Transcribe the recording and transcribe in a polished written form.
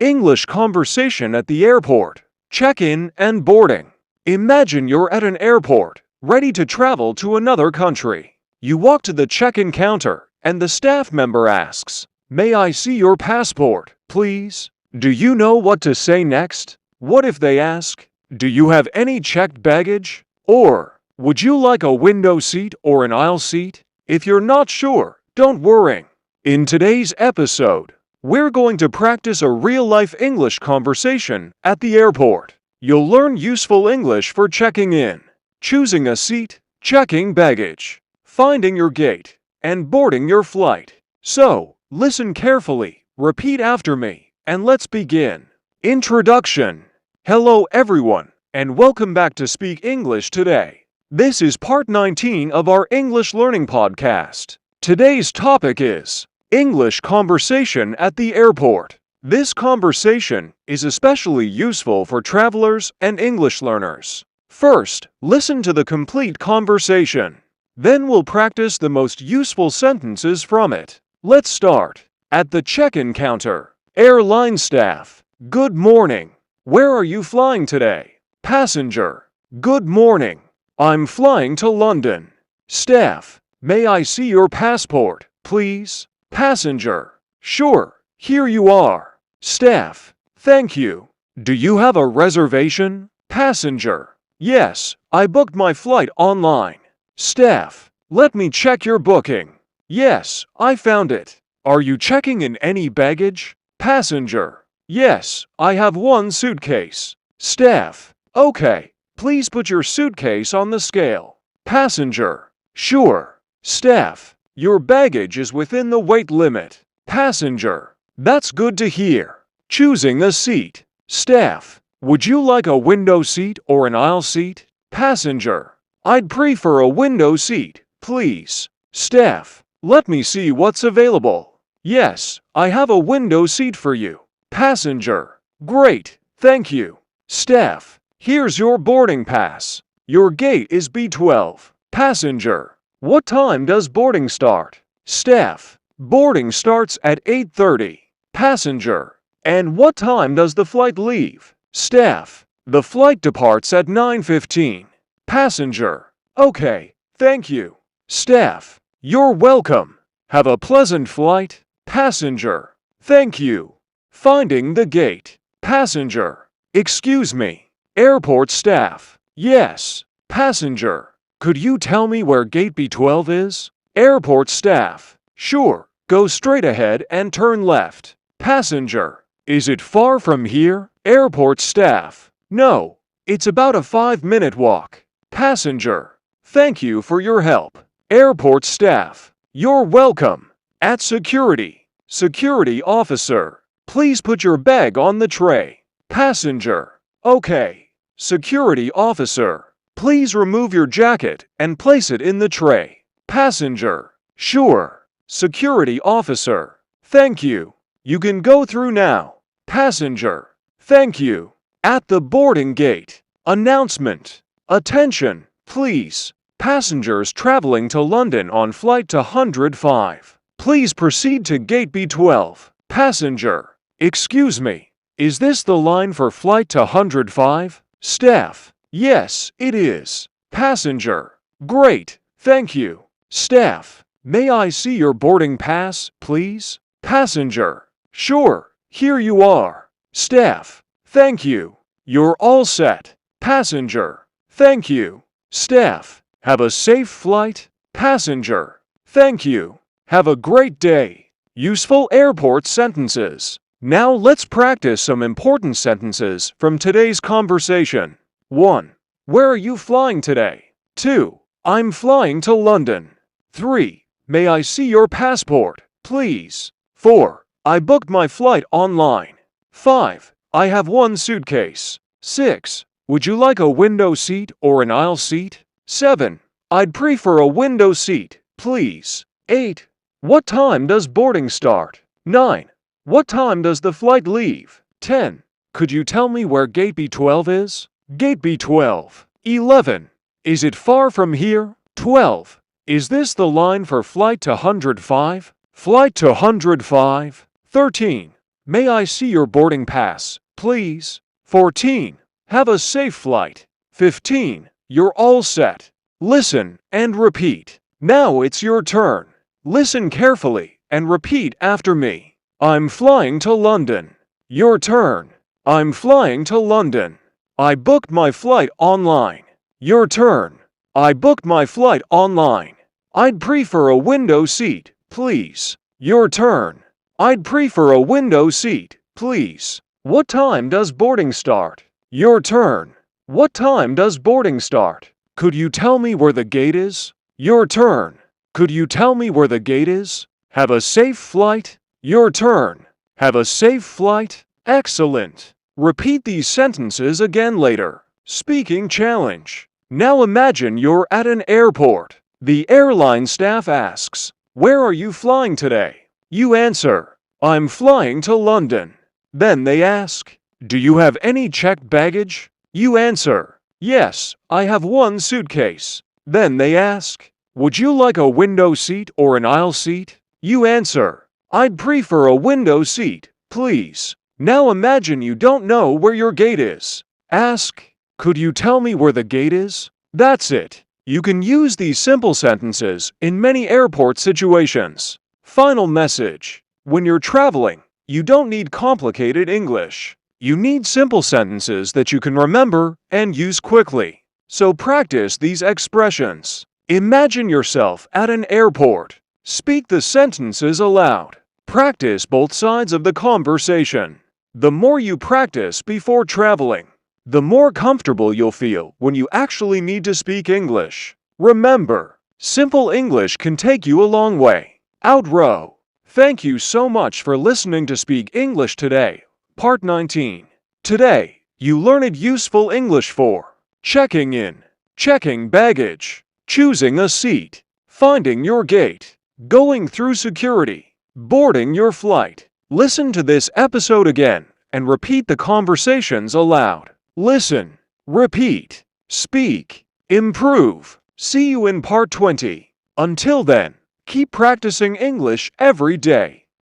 English conversation at the airport. Check-in and boarding. Imagine you're at an airport, ready to travel to another country. You walk to the check-in counter, and the staff member asks, "May I see your passport, please?" Do you know what to say next? What if they ask, "Do you have any checked baggage?" Or, "Would you like a window seat or an aisle seat?" If you're not sure, don't worry. In today's episode, we're going to practice a real-life English conversation at the airport. You'll learn useful English for checking in, choosing a seat, checking baggage, finding your gate, and boarding your flight. So, listen carefully, repeat after me, and let's begin. Introduction. Hello everyone, and welcome back to Speak English Today. This is part 19 of our English learning podcast. Today's topic is English conversation at the airport. This conversation is especially useful for travelers and English learners. First, listen to the complete conversation. Then we'll practice the most useful sentences from it. Let's start. At the check-in counter. Airline staff. Good morning. Where are you flying today? Passenger. Good morning. I'm flying to London. Staff. May I see your passport, please? Passenger. Sure, here you are. Staff. Thank you. Do you have a reservation? Passenger. Yes, I booked my flight online. Staff. Let me check your booking. Yes, I found it. Are you checking in any baggage? Passenger. Yes, I have one suitcase. Staff. Okay, please put your suitcase on the scale. Passenger. Sure. Staff. Your baggage is within the weight limit. Passenger. That's good to hear. Choosing a seat. Staff. Would you like a window seat or an aisle seat? Passenger. I'd prefer a window seat, please. Staff. Let me see what's available. Yes, I have a window seat for you. Passenger. Great, thank you. Staff. Here's your boarding pass. Your gate is B12. Passenger. What time does boarding start? Staff. Boarding starts at 8:30. Passenger. And what time does the flight leave? Staff. The flight departs at 9:15. Passenger. Okay, thank you. Staff. You're welcome. Have a pleasant flight. Passenger. Thank you. Finding the gate. Passenger. Excuse me. Airport staff. Yes. Passenger. Could you tell me where gate B12 is? Airport staff. Sure. Go straight ahead and turn left. Passenger. Is it far from here? Airport staff. No. It's about a 5-minute walk. Passenger. Thank you for your help. Airport staff. You're welcome. At security. Security officer. Please put your bag on the tray. Passenger. Okay. Security officer. Please remove your jacket and place it in the tray. Passenger. Sure. Security officer. Thank you. You can go through now. Passenger. Thank you. At the boarding gate. Announcement. Attention, please. Passengers traveling to London on flight to 105. Please proceed to gate B12. Passenger. Excuse me. Is this the line for flight to 105? Staff. Yes, it is. Passenger. Great, thank you. Staff. May I see your boarding pass, please? Passenger. Sure, here you are. Staff. Thank you. You're all set. Passenger. Thank you. Staff. Have a safe flight. Passenger. Thank you. Have a great day. Useful airport sentences. Now let's practice some important sentences from today's conversation. 1. Where are you flying today? 2. I'm flying to London. 3. May I see your passport, please? 4. I booked my flight online. 5. I have one suitcase. 6. Would you like a window seat or an aisle seat? 7. I'd prefer a window seat, please. 8. What time does boarding start? 9. What time does the flight leave? 10. Could you tell me where gate B12 is? Gate B12. 11. Is it far from here? 12. Is this the line for flight to 105? Flight to 105. 13. May I see your boarding pass, please? 14. Have a safe flight. 15. You're all set. Listen and repeat. Now it's your turn. Listen carefully and repeat after me. I'm flying to London. Your turn. I'm flying to London. I booked my flight online. Your turn. I booked my flight online. I'd prefer a window seat, please. Your turn. I'd prefer a window seat, please. What time does boarding start? Your turn. What time does boarding start? Could you tell me where the gate is? Your turn. Could you tell me where the gate is? Have a safe flight. Your turn. Have a safe flight. Excellent. Repeat these sentences again later. Speaking challenge. Now imagine you're at an airport. The airline staff asks, "Where are you flying today?" You answer, "I'm flying to London." Then they ask, "Do you have any checked baggage?" You answer, "Yes, I have one suitcase." Then they ask, "Would you like a window seat or an aisle seat?" You answer, "I'd prefer a window seat, please." Now imagine you don't know where your gate is. Ask, "Could you tell me where the gate is?" That's it. You can use these simple sentences in many airport situations. Final message. When you're traveling, you don't need complicated English. You need simple sentences that you can remember and use quickly. So practice these expressions. Imagine yourself at an airport. Speak the sentences aloud. Practice both sides of the conversation. The more you practice before traveling, the more comfortable you'll feel when you actually need to speak English. Remember, simple English can take you a long way. Outro. Thank you so much for listening to Speak English Today, Part 19. Today, you learned useful English for checking in, checking baggage, choosing a seat, finding your gate, going through security, boarding your flight. Listen to this episode again and repeat the conversations aloud. Listen, repeat, speak, improve. See you in Part 20. Until then, keep practicing English every day.